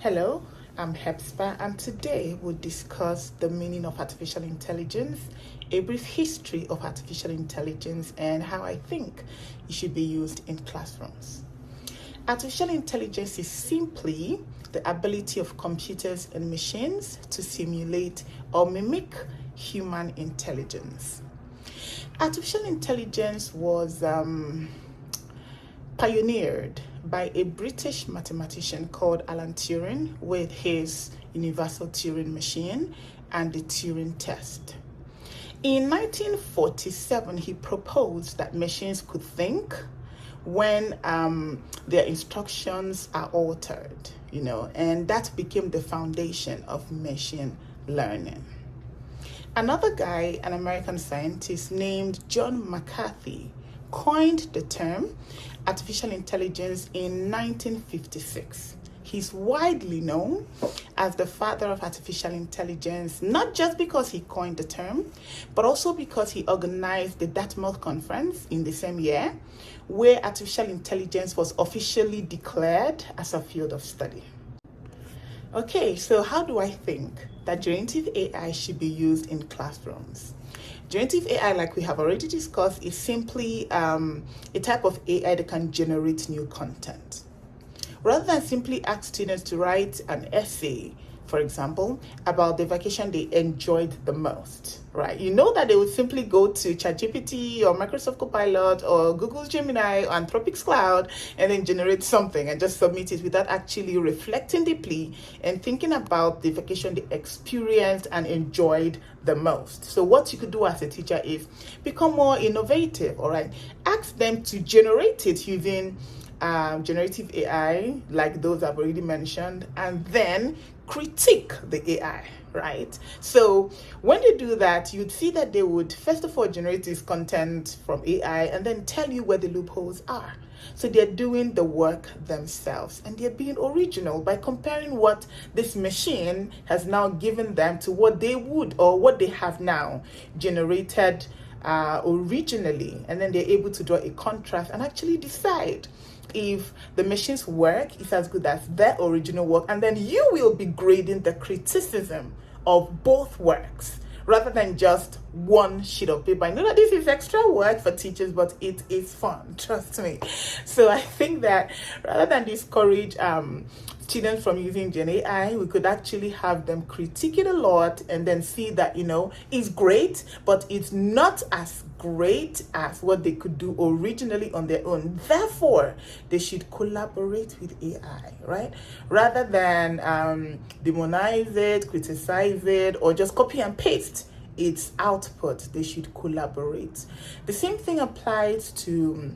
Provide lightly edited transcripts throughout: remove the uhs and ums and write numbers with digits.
Hello, I'm Hephzber, and today we'll discuss the meaning of artificial intelligence, a brief history of artificial intelligence, and how I think it should be used in classrooms. Artificial intelligence is simply the ability of computers and machines to simulate or mimic human intelligence. Artificial intelligence was pioneered by a British mathematician called Alan Turing with his universal Turing machine and the Turing test. In 1947, he proposed that machines could think when their instructions are altered, and that became the foundation of machine learning. Another guy, an American scientist named John McCarthy, coined the term artificial intelligence in 1956. He's widely known as the father of artificial intelligence, not just because he coined the term, but also because he organized the Dartmouth Conference in the same year, where artificial intelligence was officially declared as a field of study. Okay, so how do I think that generative AI should be used in classrooms? Generative AI, like we have already discussed, is simply a type of AI that can generate new content. Rather than simply ask students to write an essay, for example, about the vacation they enjoyed the most, right? You know that they would simply go to ChatGPT or Microsoft Copilot or Google's Gemini or Anthropic's Cloud and then generate something and just submit it without actually reflecting deeply and thinking about the vacation they experienced and enjoyed the most. So what you could do as a teacher is become more innovative, all right? Ask them to generate it using generative AI, like those I've already mentioned, and then critique the AI, right? So when they do that, you'd see that they would, first of all, generate this content from AI and then tell you where the loopholes are. So they're doing the work themselves and they're being original by comparing what this machine has now given them to what they would or what they have now generated originally. And then they're able to draw a contrast and actually decide if the machine's work is as good as their original work, and then you will be grading the criticism of both works rather than just one sheet of paper. I know that this is extra work for teachers, but it is fun, trust me. So I think that rather than discourage students from using Gen AI, we could actually have them critique it a lot and then see that, it's great, but it's not as great as what they could do originally on their own. Therefore, they should collaborate with AI, right? Rather than demonize it, criticize it, or just copy and paste its output. They should collaborate. The same thing applies to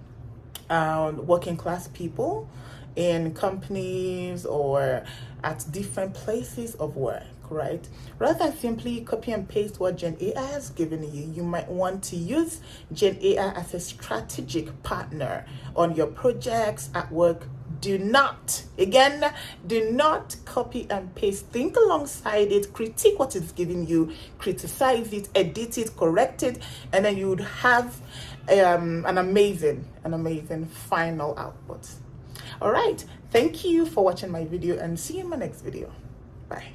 working class people in companies or at different places of work, right? Rather than simply copy and paste what Gen AI has given you, you might want to use Gen AI as a strategic partner on your projects at work. Do not copy and paste. Think alongside it, critique what it's giving you, criticize it, edit it, correct it, and then you would have an amazing final output. All right, thank you for watching my video and see you in my next video. Bye.